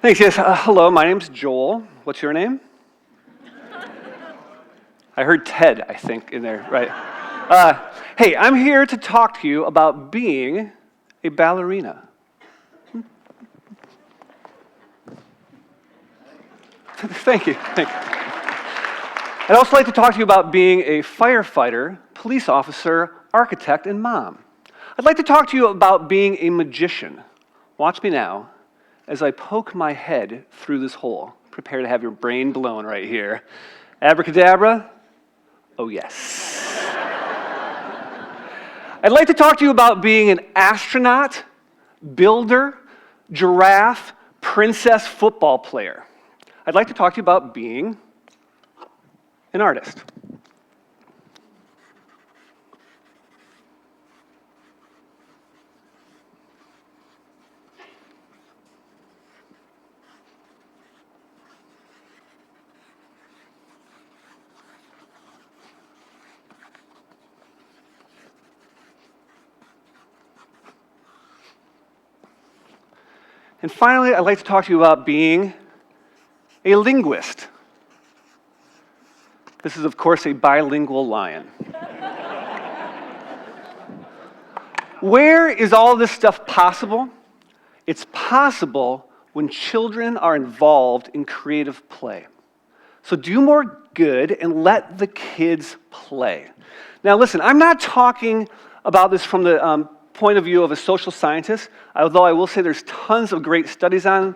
Thanks, yes. Hello, my name's Joel. What's your name? I heard Ted, I think, in there, right? Hey, I'm here to talk to you about being a ballerina. Thank you. I'd also like to talk to you about being a firefighter, police officer, architect, and mom. I'd like to talk to you about being a magician. Watch me now as I poke my head through this hole. Prepare to have your brain blown right here. Abracadabra? Oh, yes. I'd like to talk to you about being an astronaut, builder, giraffe, princess football player. I'd like to talk to you about being an artist. And finally, I'd like to talk to you about being a linguist. This is, of course, a bilingual lion. Where is all this stuff possible? It's possible when children are involved in creative play. So do more good and let the kids play. Now listen, I'm not talking about this from the point of view of a social scientist, although I will say there's tons of great studies out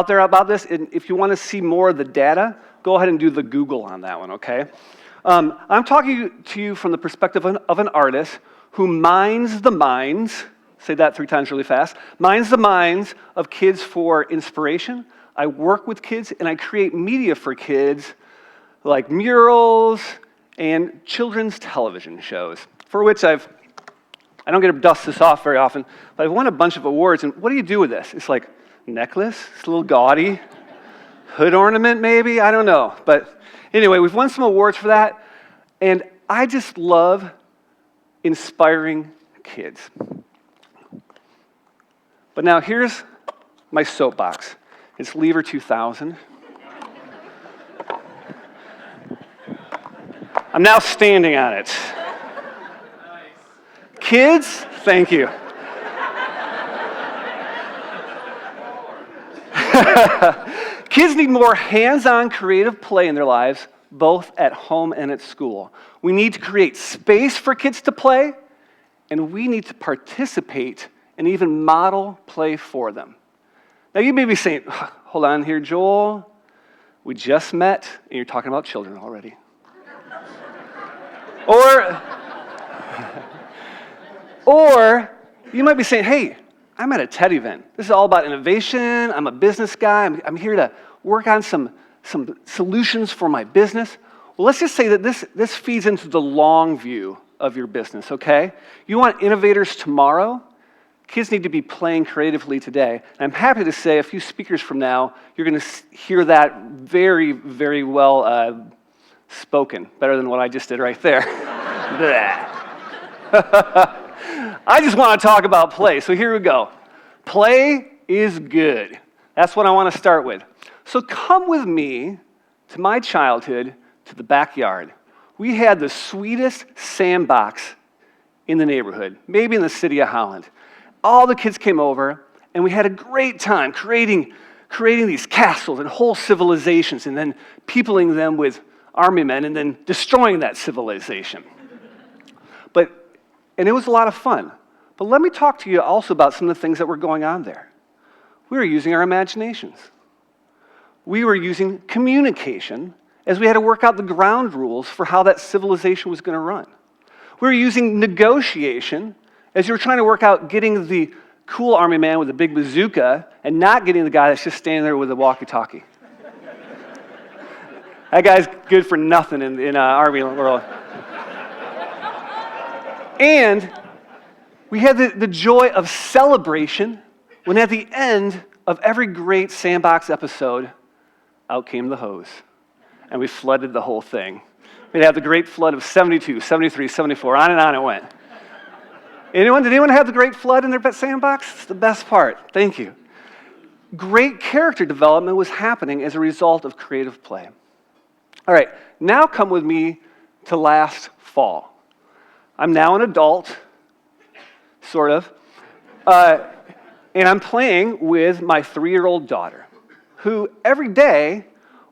there about this, and if you want to see more of the data, go ahead and do the Google on that one, okay? I'm talking to you from the perspective of an artist who minds the minds, say that 3 times really fast, minds the minds of kids for inspiration. I work with kids and I create media for kids like murals and children's television shows, for which I don't get to dust this off very often, but I've won a bunch of awards, and what do you do with this? It's like necklace, it's a little gaudy, hood ornament maybe, I don't know. But anyway, we've won some awards for that, and I just love inspiring kids. But now here's my soapbox. It's Lever 2000. I'm now standing on it. Kids, thank you. Kids need more hands-on creative play in their lives, both at home and at school. We need to create space for kids to play, and we need to participate and even model play for them. Now you may be saying, hold on here, Joel. We just met, and you're talking about children already. Or you might be saying, hey, I'm at a TED event. This is all about innovation. I'm a business guy. I'm here to work on some solutions for my business. Well, let's just say that this feeds into the long view of your business, okay? You want innovators tomorrow? Kids need to be playing creatively today. And I'm happy to say a few speakers from now, you're going to hear that very, very well spoken. Better than what I just did right there. I just want to talk about play, so here we go. Play is good. That's what I want to start with. So come with me to my childhood, to the backyard. We had the sweetest sandbox in the neighborhood, maybe in the city of Holland. All the kids came over, and we had a great time creating these castles and whole civilizations, and then peopling them with army men, and then destroying that civilization. And it was a lot of fun. But let me talk to you also about some of the things that were going on there. We were using our imaginations. We were using communication as we had to work out the ground rules for how that civilization was going to run. We were using negotiation as you were trying to work out getting the cool army man with a big bazooka and not getting the guy that's just standing there with a walkie-talkie. That guy's good for nothing in army world. And we had the joy of celebration when at the end of every great sandbox episode, out came the hose. And we flooded the whole thing. We'd have the great flood of 72, 73, 74, on it went. Did anyone have the great flood in their sandbox? It's the best part. Thank you. great character development was happening as a result of creative play. All right, now come with me to last fall. I'm now an adult, sort of, and I'm playing with my 3-year-old daughter, who every day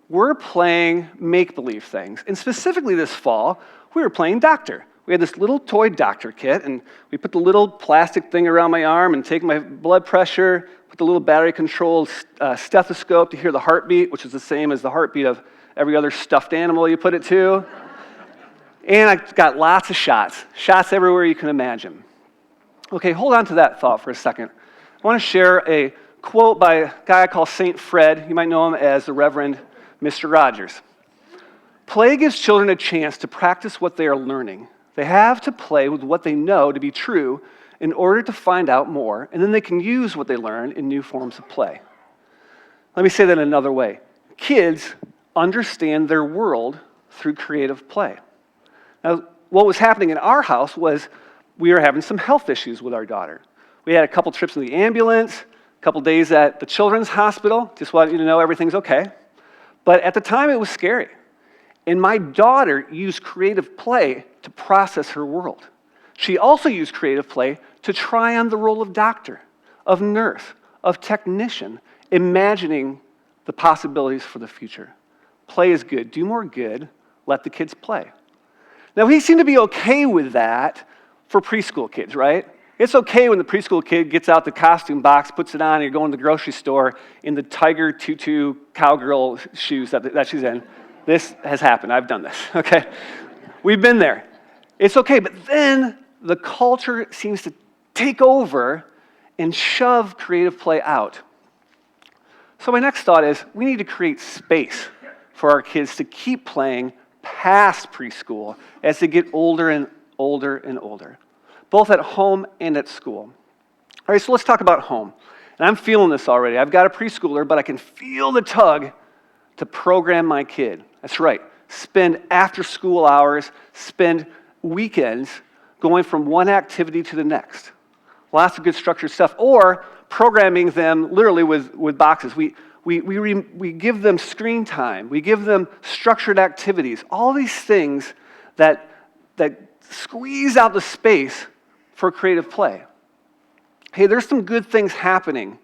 we're playing make-believe things. And specifically this fall, we were playing doctor. We had this little toy doctor kit, and we put the little plastic thing around my arm and take my blood pressure, put the little battery-controlled stethoscope to hear the heartbeat, which is the same as the heartbeat of every other stuffed animal you put it to. And I got lots of shots everywhere you can imagine. Okay, hold on to that thought for a second. I want to share a quote by a guy I call St. Fred. You might know him as the Reverend Mr. Rogers. Play gives children a chance to practice what they are learning. They have to play with what they know to be true in order to find out more, and then they can use what they learn in new forms of play. Let me say that another way. Kids understand their world through creative play. Now, what was happening in our house was we were having some health issues with our daughter. We had a couple trips in the ambulance, a couple days at the children's hospital. Just want you to know everything's okay. But at the time, it was scary. And my daughter used creative play to process her world. She also used creative play to try on the role of doctor, of nurse, of technician, imagining the possibilities for the future. Play is good. Do more good. Let the kids play. Now, we seem to be okay with that for preschool kids, right? It's okay when the preschool kid gets out the costume box, puts it on, and you're going to the grocery store in the tiger tutu cowgirl shoes that she's in. This has happened. I've done this, okay? We've been there. It's okay, but then the culture seems to take over and shove creative play out. So my next thought is we need to create space for our kids to keep playing past preschool as they get older and older and older, both at home and at school. All right, so let's talk about home. And I'm feeling this already. I've got a preschooler, but I can feel the tug to program my kid. That's right. Spend after school hours, spend weekends going from one activity to the next. Lots of good structured stuff. Or programming them literally with boxes. We give them screen time. We give them structured activities. All these things that squeeze out the space for creative play. Hey, there's some good things happening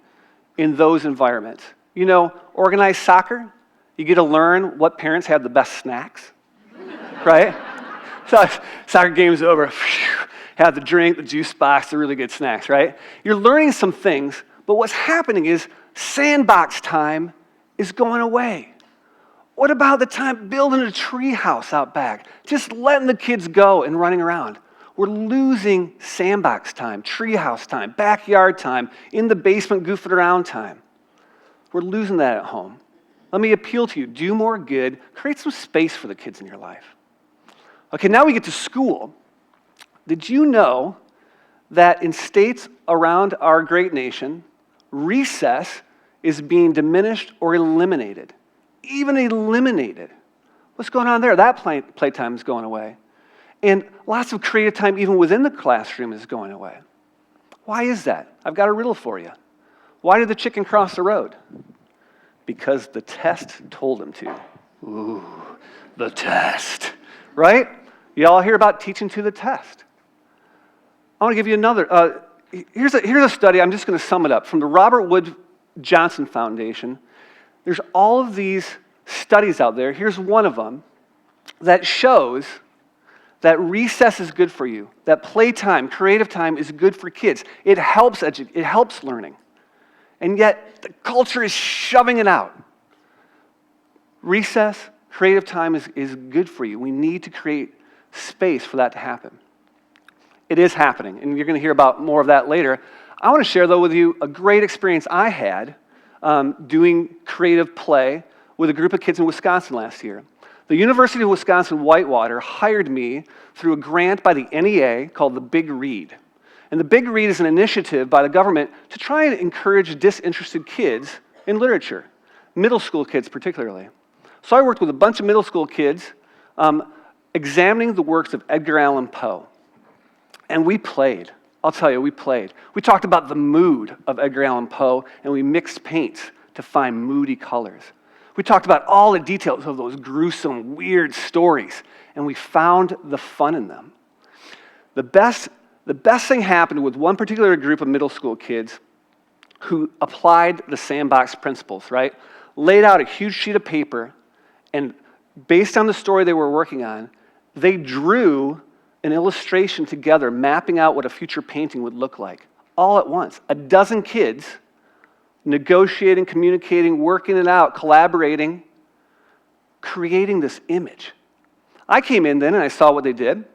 in those environments. You know, organized soccer, you get to learn what parents have the best snacks, right? So soccer game's over, have the drink, the juice box, the really good snacks, right? You're learning some things, but what's happening is sandbox time is going away. What about the time building a tree house out back? Just letting the kids go and running around. We're losing sandbox time, tree house time, backyard time, in the basement goofing around time. We're losing that at home. Let me appeal to you. Do more good. Create some space for the kids in your life. Okay, now we get to school. Did you know that in states around our great nation, recess is being diminished or eliminated? Even eliminated. What's going on there? That playtime is going away. And lots of creative time even within the classroom is going away. Why is that? I've got a riddle for you. Why did the chicken cross the road? Because the test told him to. Ooh, the test. Right? You all hear about teaching to the test. I want to give you another. Here's a study. I'm just going to sum it up. From the Robert Wood Johnson Foundation. There's all of these studies out there. Here's one of them that shows that recess is good for you, that playtime, creative time is good for kids. It helps learning. And yet, the culture is shoving it out. Recess, creative time is good for you. We need to create space for that to happen. It is happening, and you're going to hear about more of that later. I want to share, though, with you a great experience I had doing creative play with a group of kids in Wisconsin last year. The University of Wisconsin-Whitewater hired me through a grant by the NEA called the Big Read. And the Big Read is an initiative by the government to try and encourage disinterested kids in literature, middle school kids particularly. So I worked with a bunch of middle school kids examining the works of Edgar Allan Poe. And we played I'll tell you, we played. We talked about the mood of Edgar Allan Poe, and we mixed paints to find moody colors. We talked about all the details of those gruesome, weird stories, and we found the fun in them. The best thing happened with one particular group of middle school kids who applied the sandbox principles, right? Laid out a huge sheet of paper, and based on the story they were working on, they drew an illustration together, mapping out what a future painting would look like, all at once. A dozen kids negotiating, communicating, working it out, collaborating, creating this image. I came in then and I saw what they did,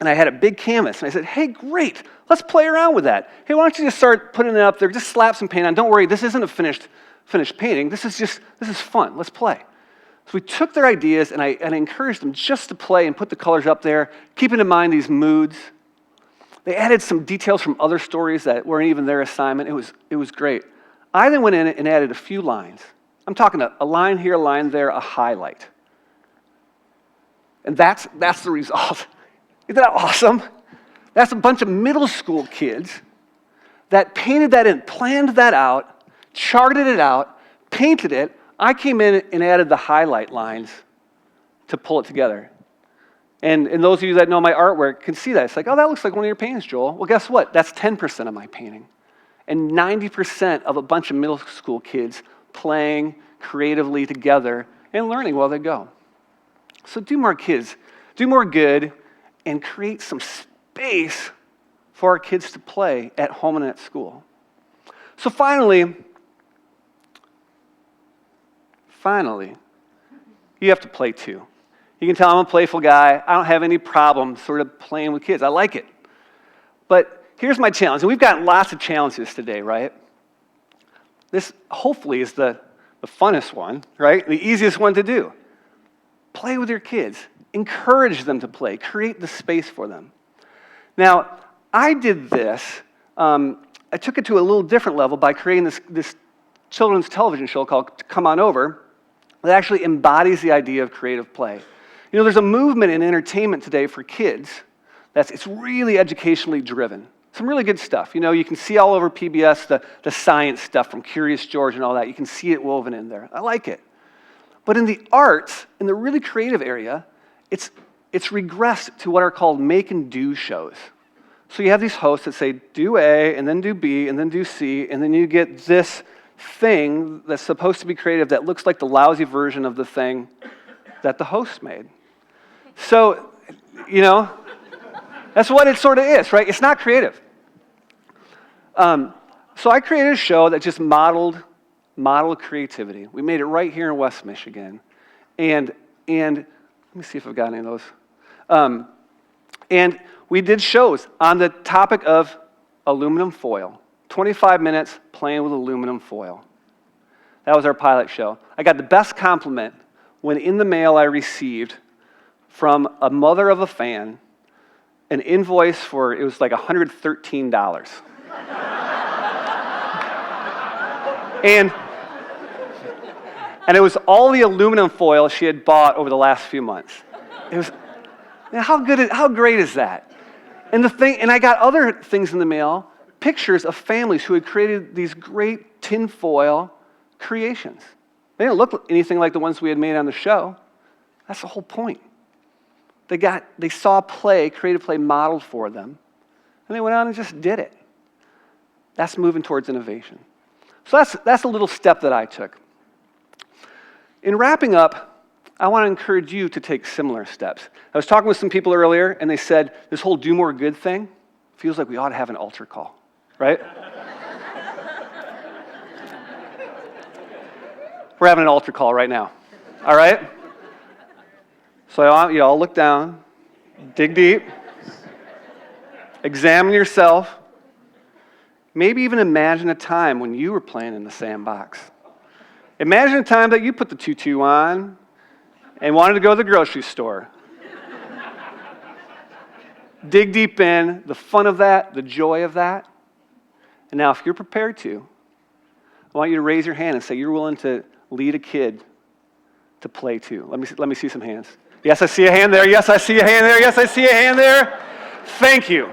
and I had a big canvas, and I said, hey, great, let's play around with that. Hey, why don't you just start putting it up there, just slap some paint on. Don't worry, this isn't a finished painting. This is fun, let's play. So we took their ideas, and I encouraged them just to play and put the colors up there, keeping in mind these moods. They added some details from other stories that weren't even their assignment. It was great. I then went in and added a few lines. I'm talking a line here, a line there, a highlight. And that's the result. Isn't that awesome? That's a bunch of middle school kids that painted that in, planned that out, charted it out, painted it. I came in and added the highlight lines to pull it together. And those of you that know my artwork can see that. It's like, oh, that looks like one of your paintings, Joel. Well, guess what? That's 10% of my painting. And 90% of a bunch of middle school kids playing creatively together and learning while they go. So do more kids, do more good, and create some space for our kids to play at home and at school. So finally, you have to play too. You can tell I'm a playful guy. I don't have any problem sort of playing with kids. I like it. But here's my challenge. And we've got lots of challenges today, right? This hopefully is the funnest one, right? The easiest one to do. Play with your kids. Encourage them to play. Create the space for them. Now, I did this. I took it to a little different level by creating this children's television show called Come On Over that actually embodies the idea of creative play. You know, there's a movement in entertainment today for kids it's really educationally driven. Some really good stuff. You know, you can see all over PBS the science stuff from Curious George and all that. You can see it woven in there. I like it. But in the arts, in the really creative area, it's regressed to what are called make and do shows. So you have these hosts that say, do A, and then do B, and then do C, and then you get this thing that's supposed to be creative that looks like the lousy version of the thing that the host made. So, you know, that's what it sort of is, right? It's not creative. So I created a show that just modeled creativity. We made it right here in West Michigan. And let me see if I've got any of those. And we did shows on the topic of aluminum foil. 25 minutes playing with aluminum foil. That was our pilot show. I got the best compliment when in the mail I received from a mother of a fan an invoice for, it was like $113. And it was all the aluminum foil she had bought over the last few months. It was, how great is that? And I got other things in the mail, pictures of families who had created these great tinfoil creations. They didn't look anything like the ones we had made on the show. That's the whole point. They saw creative play modeled for them, and they went out and just did it. That's moving towards innovation. So that's a little step that I took. In wrapping up, I want to encourage you to take similar steps. I was talking with some people earlier, and they said, this whole do more good thing feels like we ought to have an altar call, right? We're having an altar call right now, all right? So I want you all look down, dig deep, examine yourself, maybe even imagine a time when you were playing in the sandbox. Imagine a time that you put the tutu on and wanted to go to the grocery store. Dig deep in, the fun of that, the joy of that. And now if you're prepared to, I want you to raise your hand and say you're willing to lead a kid to play too. Let me see some hands. Yes, I see a hand there. Yes, I see a hand there. Yes, I see a hand there. Thank you.